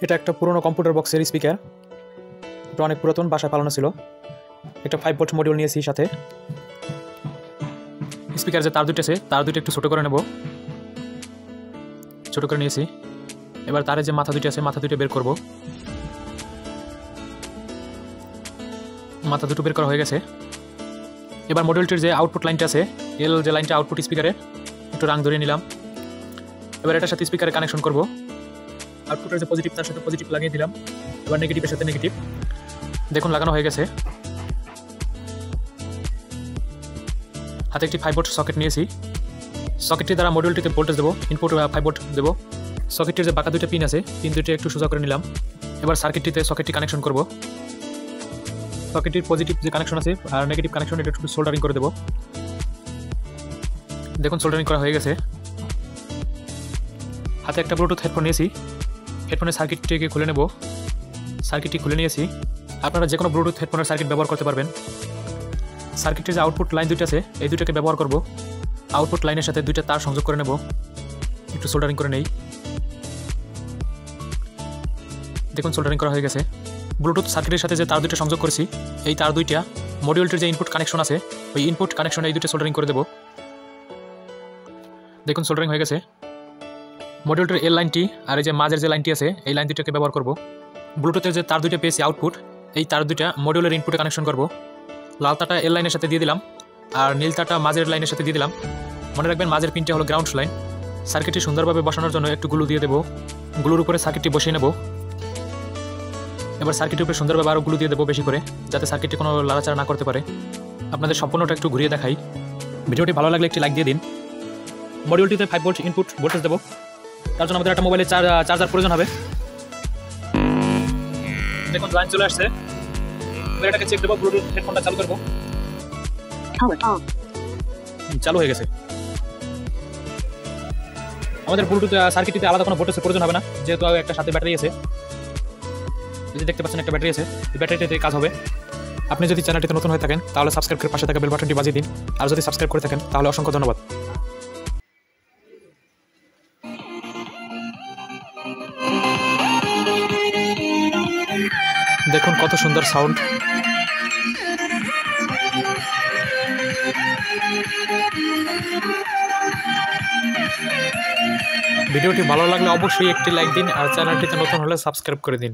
এটা একটা পুরনো কম্পিউটার বক্সের স্পিকার। এটা অনেক পুরাতন, বাসায় পালানো ছিল। একটা 5 ভোল্ট মডিউল নিয়েছি সাথে। স্পিকার যে তার দুটো আছে, তার দুটো একটু ছোটো করে নেব। ছোটো করে নিয়েছি। এবার তারে যে মাথা দুটো আছে, মাথা দুটো বের করব। মাথা দুটো বের করা হয়ে গেছে। এবার মডিউলটির যে আউটপুট লাইনটা আছে, এল যে লাইনটা আউটপুট স্পিকারে, একটু রাং ধরিয়ে নিলাম। এবার এটার সাথে স্পিকারে কানেকশন করব। আউটপুটের যে পজিটিভ, তার সাথে পজিটিভ লাগিয়ে দিলাম। এবার নেগেটিভের সাথে নেগেটিভ। দেখুন লাগানো হয়ে গেছে। হাতে একটি 5 ভোল্ট সকেট নিয়েছি। সকেটটি দ্বারা মডিউলটিতে ভোল্টেজ দেবো, ইনপুট 5 ভোল্ট দেবো। সকেটটির যে বাঁকা দুটো পিন আছে, পিন দুটো একটু সোজা করে নিলাম। এবার সার্কিটটিতে সকেটটি কানেকশন করব। সকেটটির পজিটিভ যে কানেকশন আছে আর নেগেটিভ কানেকশন, এটা একটু সোল্ডারিং করে দেবো। দেখুন সোল্ডারিং করা হয়ে গেছে। হাতে একটা ব্লুটুথ হেডফোন নিয়েছি। হেডফোনের সার্কিটটিকে খুলে নেব। সার্কিটটি খুলে নিয়েছি। আপনারা যে কোনো ব্লুটুথ হেডফোনের সার্কিট ব্যবহার করতে পারবেন। সার্কিটের যে আউটপুট লাইন দুটো আছে, এই দুটোকে ব্যবহার করব। আউটপুট লাইনের সাথে দুইটা তার সংযোগ করে নেব। একটু সোল্ডারিং করে নেই। দেখুন সোল্ডারিং করা হয়ে গেছে। ব্লুটুথ সার্কিটের সাথে যে তার দুটো সংযোগ করেছি, এই তার দুইটা মডিউলটির যে ইনপুট কানেকশন আছে, ওই ইনপুট কানেকশনে এই দুটো সোল্ডারিং করে দেব। দেখুন সোল্ডারিং হয়ে গেছে। মডিউলটির এল লাইনটি আর এই যে মাঝের যে লাইনটি আছে, এই লাইন দুটোকে ব্যবহার করব। ব্লুটুথের যে তার দুটো পেয়েছি আউটপুট, এই তার দুইটা মডিউলের ইনপুটে কানেকশন করব। লাল তারটা এল লাইনের সাথে দিয়ে দিলাম, আর নীল তারটা মাঝের লাইনের সাথে দিয়ে দিলাম। মনে রাখবেন মাঝের পিনটা হলো গ্রাউন্ড লাইন। সার্কিটটি সুন্দরভাবে বসানোর জন্য একটু গ্লু দিয়ে দেবো। গ্লুর উপরে সার্কিটটি বসিয়ে নেব। এবার সার্কিটের উপরে সুন্দরভাবে আরও গ্লু দিয়ে দেবো বেশি করে, যাতে সার্কিটটি কোনো লাড়াচাড়া না করতে পারে। আপনাদের সম্পূর্ণটা একটু ঘুরিয়ে দেখাই। ভিডিওটি ভালো লাগলে একটি লাইক দিয়ে দিন। মডিউলটিতে 5 ভোল্ট ইনপুট ভোল্টেজ দেবো। তার জন্য আমাদের একটা মোবাইলে চার্জার প্রয়োজন হবে। দেখুন লাইন চলে আসছে। এবার এটাকে চেক দেবো। ব্লুটুথ হেডফোনটা চালু করবো। চালু হয়ে গেছে। আমাদের ব্লুটুথ সার্কিটটিতে আলাদা কোনো ভোল্টেজের প্রয়োজন হবে না, যেহেতু একটা সাথে ব্যাটারি আছে। এই যে দেখতে পাচ্ছেন একটা ব্যাটারি আছে, এই ব্যাটারিতে কাজ হবে। আপনি যদি চ্যানেলটিতে নতুন হয়ে থাকেন তাহলে সাবস্ক্রাইব করে পাশে থাকা বেল বাটনটি বাজিয়ে দিন। আর যদি সাবস্ক্রাইব করে থাকেন তাহলে অসংখ্য ধন্যবাদ। দেখুন কত সুন্দর সাউন্ড। ভিডিওটি ভালো লাগলে অবশ্যই একটি লাইক দিন, আর চ্যানেলটিতে নতুন হলে সাবস্ক্রাইব করে দিন।